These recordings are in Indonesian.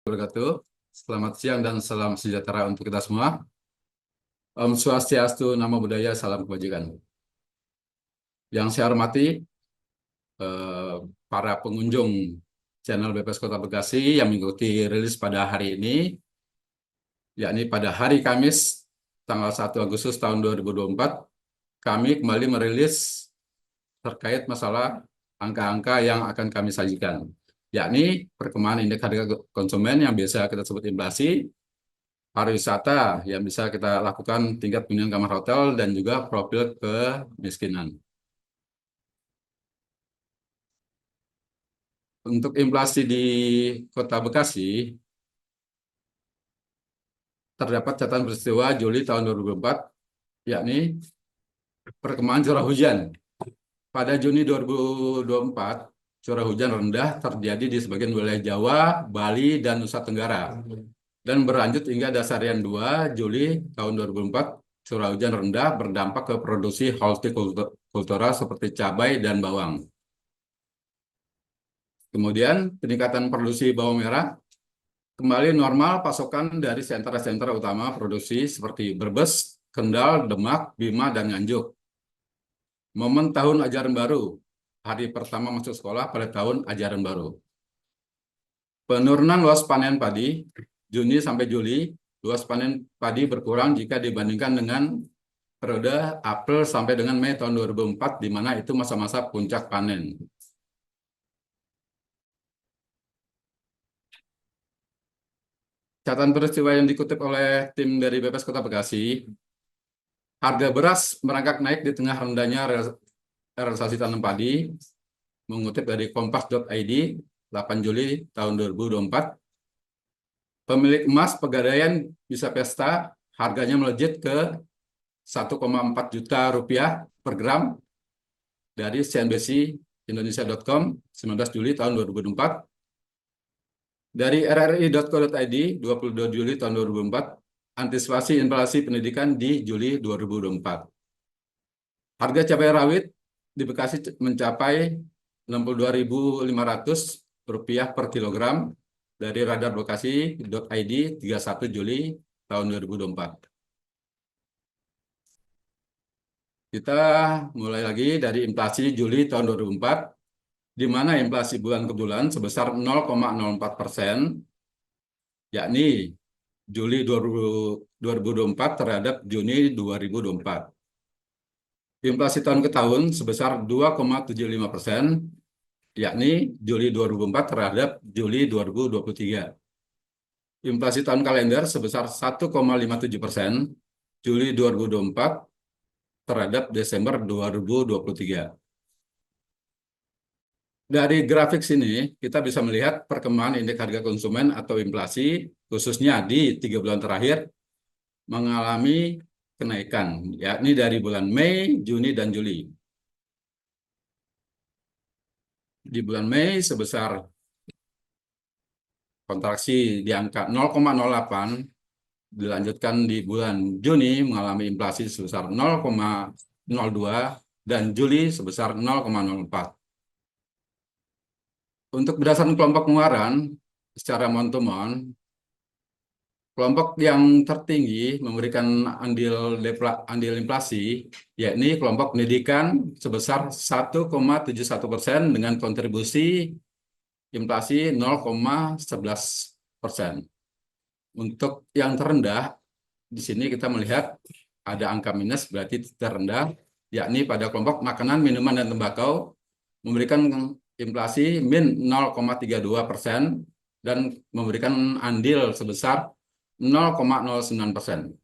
wabarakatuh. Selamat siang dan salam sejahtera untuk kita semua. Om Swastiastu, Namo Buddhaya, salam kebajikan. Yang saya hormati eh, para pengunjung channel BPS Kota Bekasi yang mengikuti rilis pada hari ini, yakni pada hari Kamis, tanggal 1 Agustus tahun 2024, kami kembali merilis terkait masalah angka-angka yang akan kami sajikan, yakni perkembangan indeks harga konsumen yang biasa kita sebut inflasi, pariwisata yang bisa kita lakukan tingkat hunian kamar hotel, dan juga profil kemiskinan. Untuk inflasi di Kota Bekasi, terdapat catatan peristiwa Juli tahun 2004, yakni perkembangan curah hujan. Pada Juni 2024, curah hujan rendah terjadi di sebagian wilayah Jawa, Bali, dan Nusa Tenggara, dan berlanjut hingga dasarian 2 Juli tahun 2004. Curah hujan rendah berdampak ke produksi hortikultura seperti cabai dan bawang. Kemudian peningkatan produksi bawang merah, kembali normal pasokan dari sentra-sentra utama produksi seperti Brebes, Kendal, Demak, Bima, dan Nganjuk. Momen tahun ajaran baru, hari pertama masuk sekolah pada tahun ajaran baru. Penurunan luas panen padi, Juni sampai Juli, luas panen padi berkurang jika dibandingkan dengan periode April sampai dengan Mei tahun 2004, di mana itu masa-masa puncak panen. Catatan peristiwa yang dikutip oleh tim dari BPS Kota Bekasi, harga beras merangkak naik di tengah rendahnya realisasi tanam padi, mengutip dari kompas.id 8 Juli tahun 2024. Pemilik emas Pegadaian bisa pesta, harganya melejit ke 1,4 juta rupiah per gram dari CNBC Indonesia.com 19 Juli tahun 2024. Dari rri.co.id 22 Juli tahun 2024, antisipasi inflasi pendidikan di Juli 2024. Harga cabai rawit di Bekasi mencapai Rp62.500 per kilogram dari radarbekasi.id 31 Juli tahun 2024. Kita mulai lagi dari inflasi Juli tahun 2004, di mana inflasi bulan ke bulan sebesar 0,04%, yakni Juli 2024 terhadap Juni 2024. Inflasi tahun ke tahun sebesar 2,75%, yakni Juli 2004 terhadap Juli 2023. Inflasi tahun kalender sebesar 1,57%, Juli 2024 terhadap Desember 2023. Dari grafik sini, kita bisa melihat perkembangan indeks harga konsumen atau inflasi, khususnya di 3 bulan terakhir, mengalami kenaikan, yakni dari bulan Mei, Juni, dan Juli. Di bulan Mei sebesar kontraksi di angka 0,08, dilanjutkan di bulan Juni mengalami inflasi sebesar 0,02, dan Juli sebesar 0,04. Untuk berdasarkan kelompok pengeluaran secara mon-to-mon, kelompok yang tertinggi memberikan andil inflasi, yakni kelompok pendidikan sebesar 1,71% dengan kontribusi inflasi 0,11%. Untuk yang terendah, di sini kita melihat ada angka minus, berarti terendah, yakni pada kelompok makanan, minuman, dan tembakau memberikan inflasi min 0,32% dan memberikan andil sebesar 0,09%.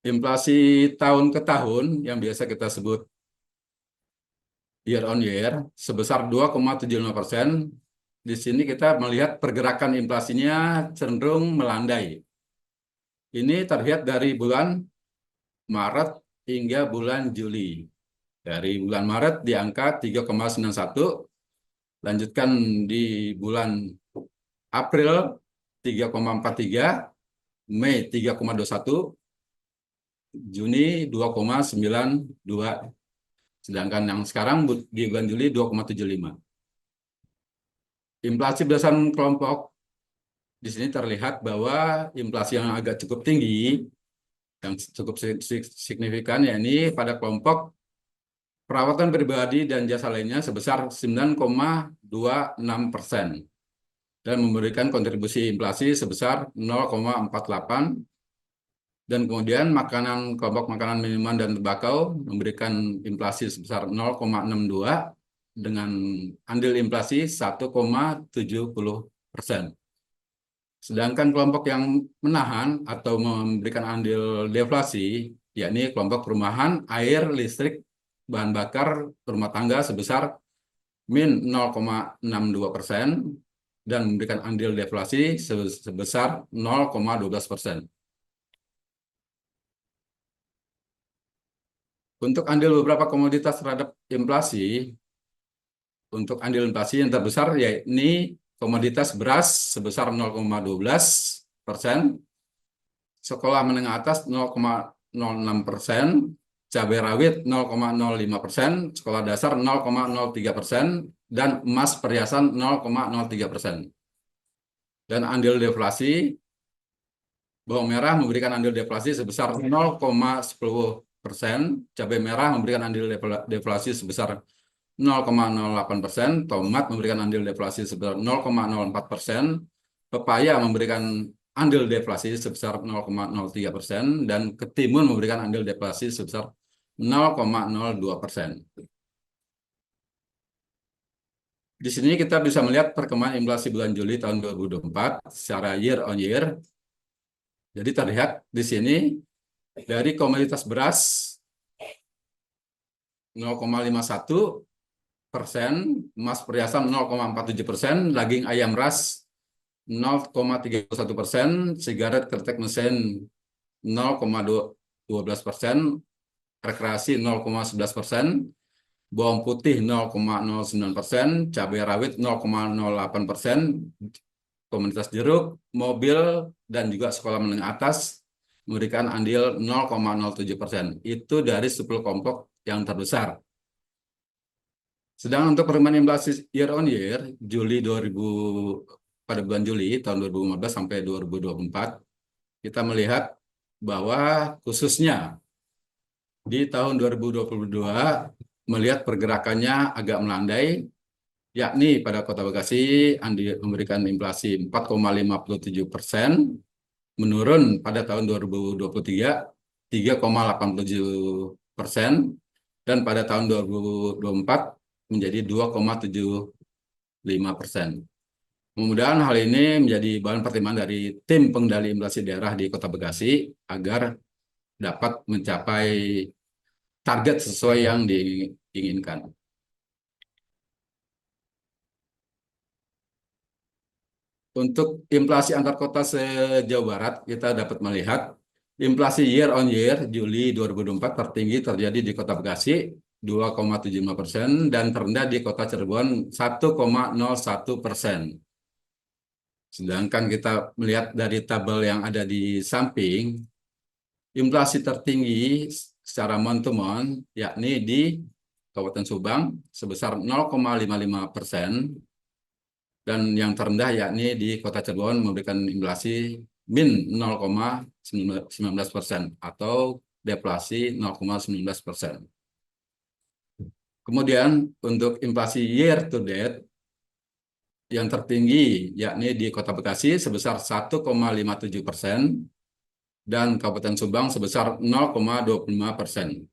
Inflasi tahun ke tahun yang biasa kita sebut year on year sebesar 2,75%. Di sini kita melihat pergerakan inflasinya cenderung melandai. Ini terlihat dari bulan Maret hingga bulan Juli. Dari bulan Maret di angka 3,91, lanjutkan di bulan April 3,43, Mei 3,21, Juni 2,92, sedangkan yang sekarang di bulan Juli 2,75. inflasi berdasarkan kelompok, di sini terlihat bahwa inflasi yang agak cukup tinggi, yang cukup signifikan, yakni pada kelompok perawatan pribadi dan jasa lainnya sebesar 9,26% dan memberikan kontribusi inflasi sebesar 0,48, dan kemudian kelompok makanan, minuman, dan tembakau memberikan inflasi sebesar 0,62 dengan andil inflasi 1,70%. Sedangkan kelompok yang menahan atau memberikan andil deflasi, yakni kelompok perumahan, air, listrik, bahan bakar rumah tangga sebesar min 0,62% dan memberikan andil deflasi sebesar 0,12%. Untuk andil beberapa komoditas terhadap inflasi, untuk andil inflasi yang terbesar yakni komoditas beras sebesar 0,12%, sekolah menengah atas 0,06%, cabai rawit 0,05%, sekolah dasar 0,03%, dan emas perhiasan 0,03%. Dan andil deflasi, bawang merah memberikan andil deflasi sebesar 0,10%, cabai merah memberikan andil deflasi sebesar 0,08%, tomat memberikan andil deflasi sebesar 0,04%, pepaya memberikan andil deflasi sebesar 0,03%, dan ketimun memberikan andil deflasi sebesar 0,02%. Di sini kita bisa melihat perkembangan inflasi bulan Juli tahun 2024 secara year on year. Jadi terlihat di sini dari komoditas beras 0,51%, emas perhiasan 0,47%, daging ayam ras 0,31%, sigaret kretek mesin 0,12%, rekreasi 0,11%, bawang putih 0,09%, cabai rawit 0,08%, komoditas jeruk, mobil, dan juga sekolah menengah atas memberikan andil 0,07%. Itu dari 10 kelompok yang terbesar. Sedangkan untuk perkembangan inflasi year on year, pada bulan Juli tahun 2015 sampai 2024, kita melihat bahwa khususnya di tahun 2022 melihat pergerakannya agak melandai, yakni pada Kota Bekasi memberikan inflasi 4,57%, menurun pada tahun 2023 3,87%, dan pada tahun 2024 menjadi 2,75%. Mudah-mudahan hal ini menjadi bahan pertimbangan dari tim pengendali inflasi daerah di Kota Bekasi agar dapat mencapai target sesuai yang diinginkan. Untuk inflasi antar kota se-Jawa Barat, kita dapat melihat inflasi year on year Juli 2024 tertinggi terjadi di Kota Bekasi 2,75% dan terendah di Kota Cirebon 1,01%. Sedangkan kita melihat dari tabel yang ada di samping, inflasi tertinggi secara month to month yakni di Kabupaten Subang sebesar 0,55%, dan yang terendah yakni di Kota Cirebon memberikan inflasi min 0,19% atau deflasi 0,19%. Kemudian untuk inflasi year to date yang tertinggi yakni di Kota Bekasi sebesar 1,57% dan Kabupaten Subang sebesar 0,25%.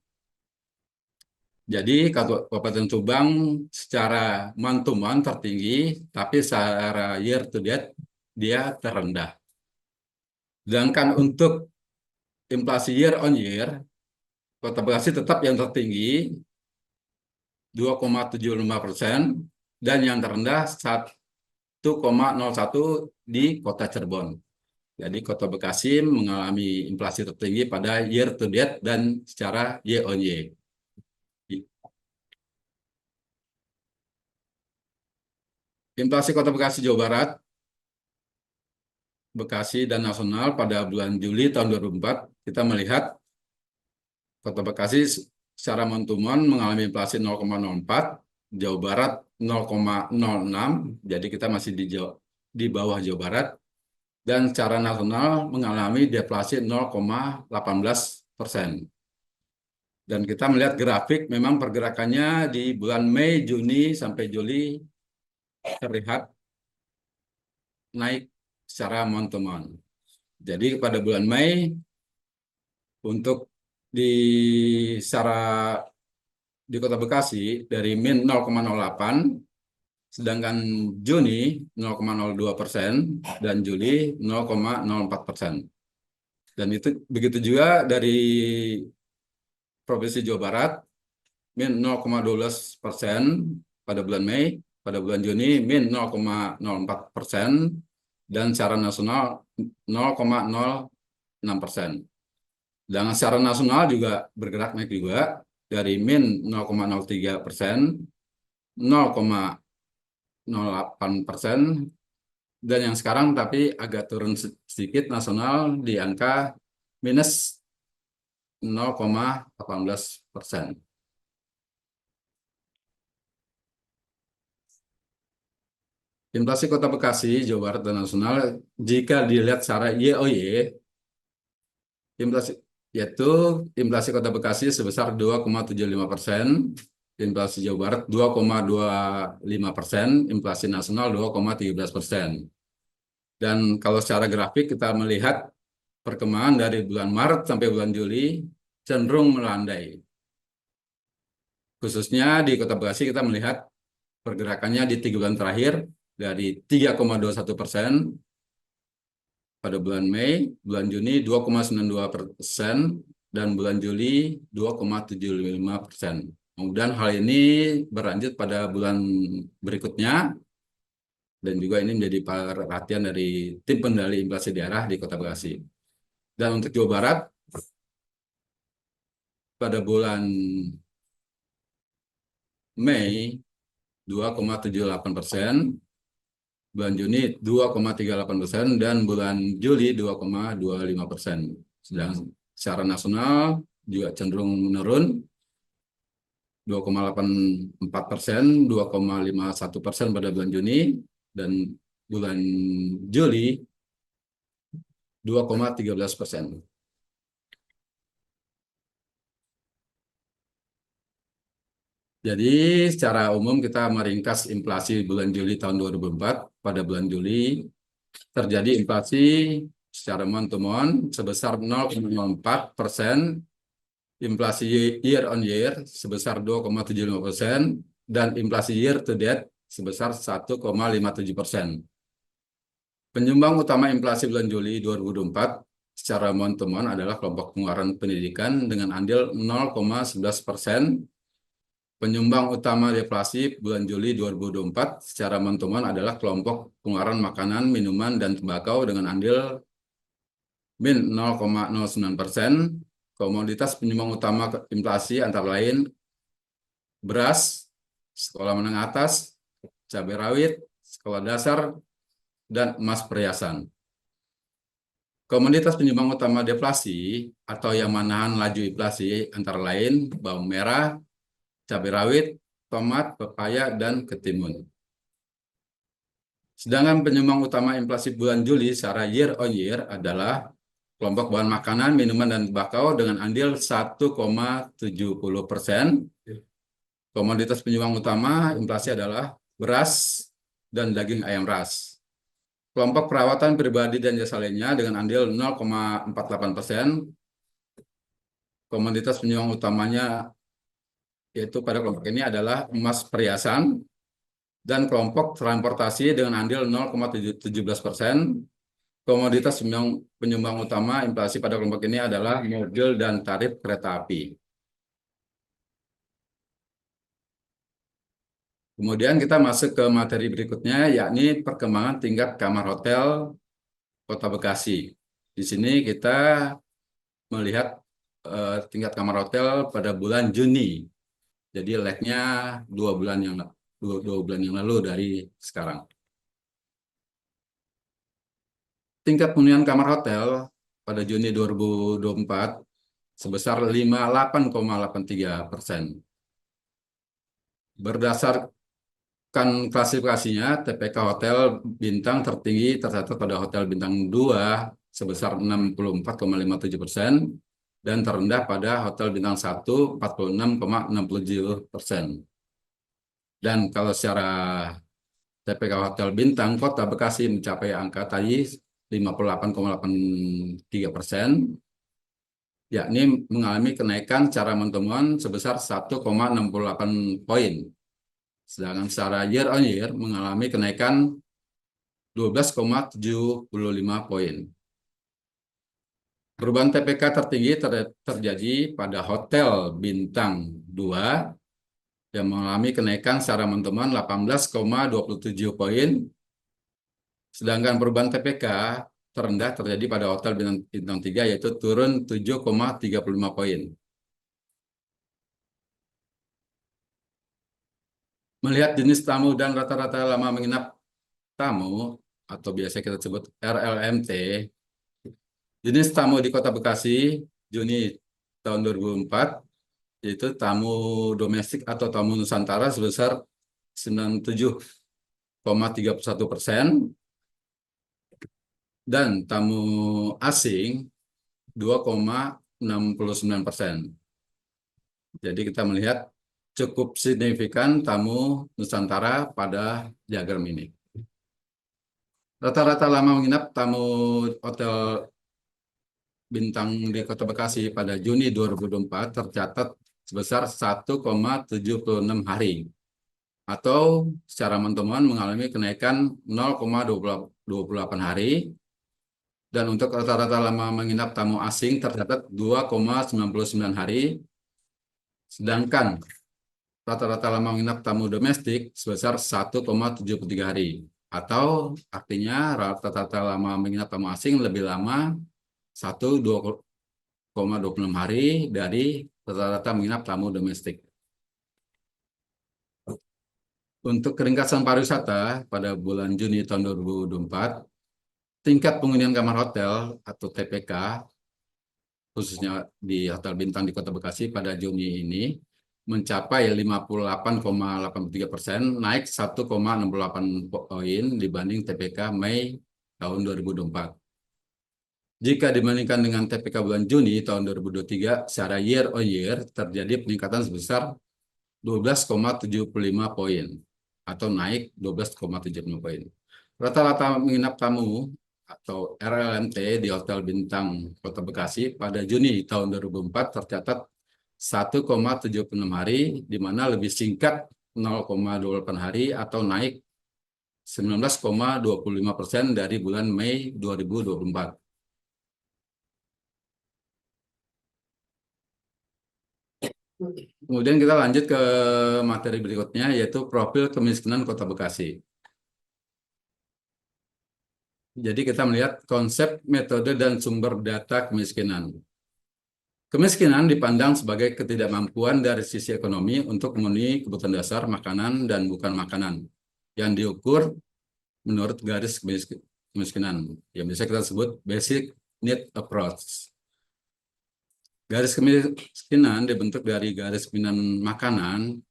Jadi Kabupaten Subang secara month to month tertinggi, tapi secara year to date dia terendah. Sedangkan untuk inflasi year on year, Kota Bekasi tetap yang tertinggi 2,75% dan yang terendah 1,01 di Kota Cirebon. Jadi Kota Bekasi mengalami inflasi tertinggi pada year to date dan secara year on year. Inflasi Kota Bekasi Jawa Barat, Bekasi dan nasional pada bulan Juli tahun 2024, kita melihat Kota Bekasi secara month to month mengalami inflasi 0,04 Jawa Barat 0,06, jadi kita masih di bawah Jawa Barat. Dan secara nasional mengalami deflasi 0,18%. Dan kita melihat grafik memang pergerakannya di bulan Mei, Juni, sampai Juli terlihat naik secara month-to-month. Jadi pada bulan Mei untuk di secara di Kota Bekasi dari min 0,08, sedangkan Juni 0,02% dan Juli 0,04%. Dan itu begitu juga dari Provinsi Jawa Barat min 0,12% pada bulan Mei, pada bulan Juni min 0,04%, dan secara nasional 0,06%. Dan secara nasional juga bergerak naik juga dari min 0,03%, 0,08%, dan yang sekarang tapi agak turun sedikit nasional di angka minus 0,18%. Inflasi Kota Bekasi, Jawa Barat, dan nasional, jika dilihat secara YoY, inflasi yaitu inflasi Kota Bekasi sebesar 2,75%, inflasi Jawa Barat 2,25%, inflasi nasional 2,13%. Dan kalau secara grafik kita melihat perkembangan dari bulan Maret sampai bulan Juli cenderung melandai. Khususnya di Kota Bekasi kita melihat pergerakannya di 3 bulan terakhir dari 3,21% pada bulan Mei, bulan Juni 2,92%, dan bulan Juli 2,75%. Kemudian hal ini berlanjut pada bulan berikutnya, dan juga ini menjadi perhatian dari tim kendali inflasi daerah di Kota Bekasi. Dan untuk Jawa Barat, pada bulan Mei 2,78%, bulan Juni 2,38%, dan bulan Juli 2,25%. Sedang secara nasional juga cenderung menurun 2,84%, 2,51% pada bulan Juni, dan bulan Juli 2,13%. Jadi secara umum kita meringkas inflasi bulan Juli tahun 2004. Pada bulan Juli terjadi inflasi secara month-to-month sebesar 0,04%, inflasi year on year sebesar 2,75%, dan inflasi year to date sebesar 1,57%. Penyumbang utama inflasi bulan Juli 2024 secara month-to-month adalah kelompok pengeluaran pendidikan dengan andil 0,11%. Penyumbang utama deflasi bulan Juli 2024 secara month-to-month adalah kelompok pengeluaran makanan, minuman, dan tembakau dengan andil min 0,09%. Komoditas penyumbang utama inflasi antara lain beras, sekolah menengah atas, cabai rawit, sekolah dasar, dan emas perhiasan. Komoditas penyumbang utama deflasi atau yang menahan laju inflasi antara lain bawang merah, cabai rawit, tomat, pepaya, dan ketimun. Sedangkan penyumbang utama inflasi bulan Juli secara year on year adalah kelompok bahan makanan, minuman, dan tembakau dengan andil 1,70%. Komoditas penyumbang utama inflasi adalah beras dan daging ayam ras. Kelompok perawatan pribadi dan jasa lainnya dengan andil 0,48%. Komoditas penyumbang utamanya yaitu pada kelompok ini adalah emas perhiasan, dan kelompok transportasi dengan andil 0,17%. Komoditas penyumbang utama inflasi pada kelompok ini adalah mobil dan tarif kereta api. Kemudian kita masuk ke materi berikutnya, yakni perkembangan tingkat kamar hotel Kota Bekasi. Di sini kita melihat tingkat kamar hotel pada bulan Juni. Jadi lag-nya 2 bulan yang lalu dari sekarang. Tingkat hunian kamar hotel pada Juni 2024 sebesar 58,83%. Berdasarkan klasifikasinya, TPK Hotel Bintang tertinggi tercatat pada Hotel Bintang 2 sebesar 64,57% dan terendah pada Hotel Bintang 1 46,67%. Dan kalau secara TPK Hotel Bintang Kota Bekasi mencapai angka tadi 58,83%, yakni mengalami kenaikan cara mentemuan sebesar 1,68 poin. Sedangkan secara year on year mengalami kenaikan 12,75 poin. Perubahan TPK tertinggi terjadi pada Hotel Bintang 2 yang mengalami kenaikan secara mentemuan 18,27 poin. Sedangkan perubahan TPK terendah terjadi pada Hotel Bintang 3 yaitu turun 7,35 poin. Melihat jenis tamu dan rata-rata lama menginap tamu atau biasa kita sebut RLMT, jenis tamu di Kota Bekasi Juni tahun 2004 yaitu tamu domestik atau tamu Nusantara sebesar 97,31% dan tamu asing 2,69%. Jadi kita melihat cukup signifikan tamu Nusantara pada diagram ini. Rata-rata lama menginap tamu Hotel Bintang di Kota Bekasi pada Juni 2024 tercatat sebesar 1,76 hari atau secara mentemuan mengalami kenaikan 0,28 hari, dan untuk rata-rata lama menginap tamu asing tercatat 2,99 hari, sedangkan rata-rata lama menginap tamu domestik sebesar 1,73 hari atau artinya rata-rata lama menginap tamu asing lebih lama 2,26 hari dari rata-rata menginap tamu domestik. Untuk keringkasan pariwisata pada bulan Juni tahun 2024, tingkat penghunian kamar hotel atau TPK, khususnya di Hotel Bintang di Kota Bekasi pada Juni ini, mencapai 58,83%, naik 1,68 poin dibanding TPK Mei tahun 2024. Jika dibandingkan dengan TPK bulan Juni tahun 2023, secara year on year terjadi peningkatan sebesar 12,75 poin atau naik 12,75 poin. Rata-rata menginap tamu atau RLMT di Hotel Bintang Kota Bekasi pada Juni tahun 2004 tercatat 1,76 hari, di mana lebih singkat 0,28 hari atau naik 19,25% dari bulan Mei 2024. Kemudian kita lanjut ke materi berikutnya, yaitu profil kemiskinan Kota Bekasi. Jadi kita melihat konsep, metode, dan sumber data kemiskinan. Kemiskinan dipandang sebagai ketidakmampuan dari sisi ekonomi untuk memenuhi kebutuhan dasar makanan dan bukan makanan yang diukur menurut garis kemiskinan yang bisa kita sebut basic need approach. Garis kemiskinan dibentuk dari garis kemiskinan makanan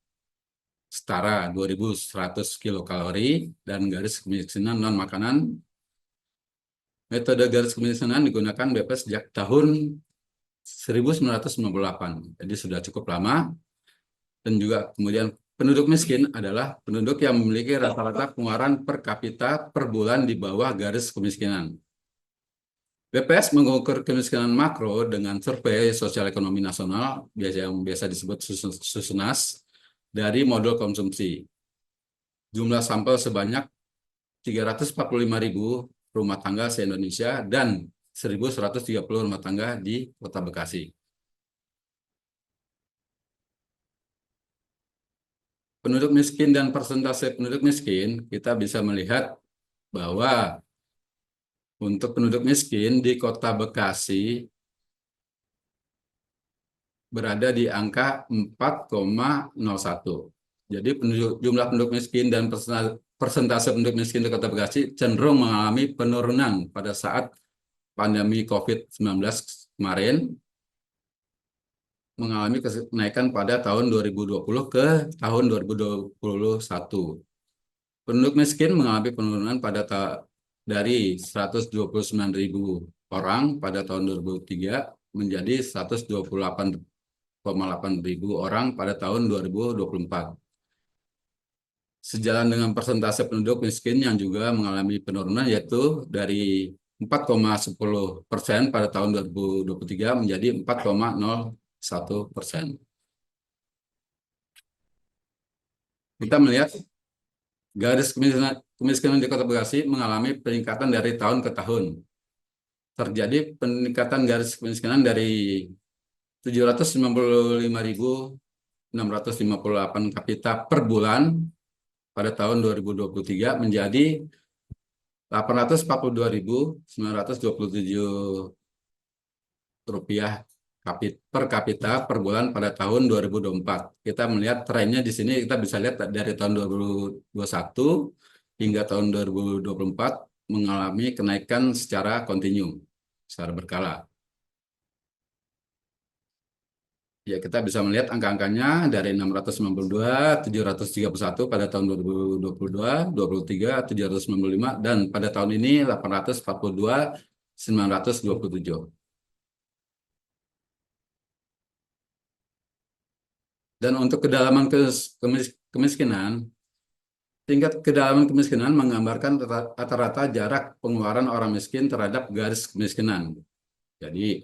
setara 2.100 kilokalori dan garis kemiskinan non makanan. Metode garis kemiskinan digunakan BPS sejak tahun 1998, jadi sudah cukup lama. Dan juga kemudian penduduk miskin adalah penduduk yang memiliki rata-rata pengeluaran per kapita per bulan di bawah garis kemiskinan. BPS mengukur kemiskinan makro dengan survei sosial ekonomi nasional yang biasa disebut Susunas dari model konsumsi. Jumlah sampel sebanyak 345.000 rumah tangga se-Indonesia dan 1.130 rumah tangga di Kota Bekasi. Penduduk miskin dan persentase penduduk miskin, kita bisa melihat bahwa untuk penduduk miskin di Kota Bekasi berada di angka 4,01. Jadi jumlah penduduk miskin dan persentase penduduk miskin di Kota Bekasi cenderung mengalami penurunan pada saat pandemi COVID-19 kemarin. mengalami kenaikan pada tahun 2020 ke tahun 2021. Penduduk miskin mengalami penurunan dari 129.000 orang pada tahun 2003 menjadi 128,8 ribu orang pada tahun 2024. Sejalan dengan persentase penduduk miskin yang juga mengalami penurunan, yaitu dari 4,10% pada tahun 2023 menjadi 4,01%. Kita melihat garis kemiskinan di Kota Bekasi mengalami peningkatan dari tahun ke tahun. Terjadi peningkatan garis kemiskinan dari 795.658 kapita per bulan pada tahun 2023 menjadi 842.927 rupiah per kapita per bulan pada tahun 2024. Kita melihat trennya di sini, kita bisa lihat dari tahun 2021 hingga tahun 2024 mengalami kenaikan secara kontinu, secara berkala. Ya, kita bisa melihat angka-angkanya dari 692, 731 pada tahun 2022, 23, 795, dan pada tahun ini 842, 927. Dan untuk kedalaman kemiskinan, tingkat kedalaman kemiskinan menggambarkan rata-rata jarak pengeluaran orang miskin terhadap garis kemiskinan. Jadi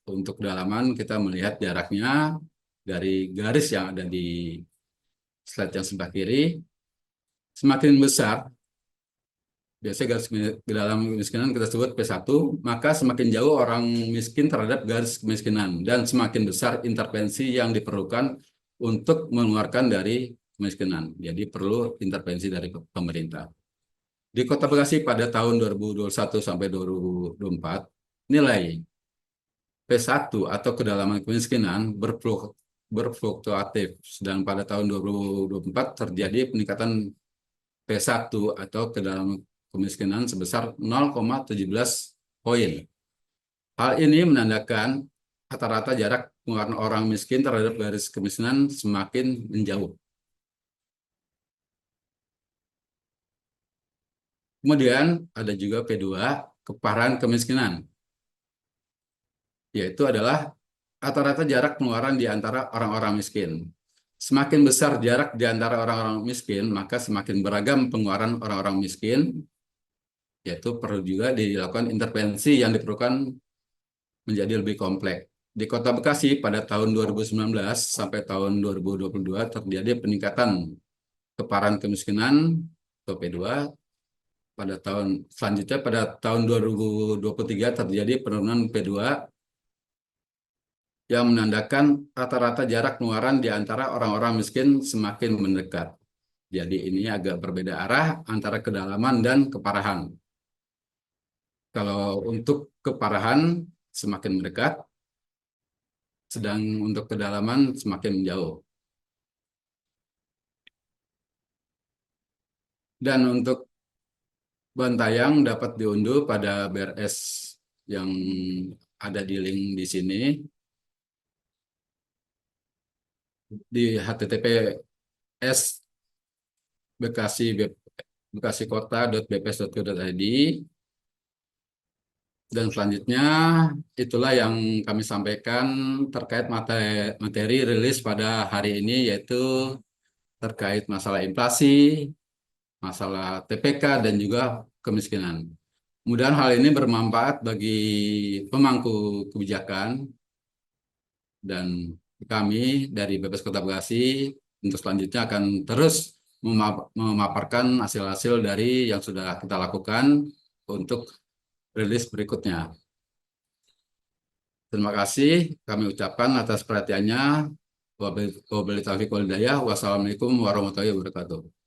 untuk kedalaman kita melihat jaraknya dari garis yang ada di slide yang sebelah kiri. Semakin besar, biasanya garis kedalaman kemiskinan kita sebut P1, maka semakin jauh orang miskin terhadap garis kemiskinan dan semakin besar intervensi yang diperlukan untuk mengeluarkan dari kemiskinan. Jadi perlu intervensi dari pemerintah. Di Kota Bekasi pada tahun 2021 sampai 2024, nilai P1 atau kedalaman kemiskinan berfluktuatif. Sedang pada tahun 2024 terjadi peningkatan P1 atau kedalaman kemiskinan sebesar 0,17 poin. Hal ini menandakan rata-rata jarak pengeluaran orang miskin terhadap garis kemiskinan semakin menjauh. Kemudian ada juga P2, keparahan kemiskinan, yaitu adalah rata-rata jarak pengeluaran di antara orang-orang miskin. Semakin besar jarak di antara orang-orang miskin, maka semakin beragam pengeluaran orang-orang miskin, yaitu perlu juga dilakukan intervensi yang diperlukan menjadi lebih kompleks. Di Kota Bekasi pada tahun 2019 sampai tahun 2022 terjadi peningkatan keparahan kemiskinan atau P2. Pada tahun selanjutnya pada tahun 2023 terjadi penurunan P2 yang menandakan rata-rata jarak pengeluaran di antara orang-orang miskin semakin mendekat. Jadi ini agak berbeda arah antara kedalaman dan keparahan. Kalau untuk keparahan semakin mendekat, sedang untuk kedalaman semakin menjauh. Dan untuk Bantayang dapat diunduh pada BRS yang ada di link di sini di https bekasikota.bps.go.id. Dan selanjutnya itulah yang kami sampaikan terkait materi rilis pada hari ini, yaitu terkait masalah inflasi, masalah TPK, dan juga kemiskinan. Mudah-mudahan hal ini bermanfaat bagi pemangku kebijakan dan kami dari BPS Kota Bekasi untuk selanjutnya akan terus memaparkan hasil-hasil dari yang sudah kita lakukan untuk rilis berikutnya. Terima kasih kami ucapkan atas perhatiannya. Wabillahi taufiq wal hidayah. Wassalamualaikum warahmatullahi wabarakatuh.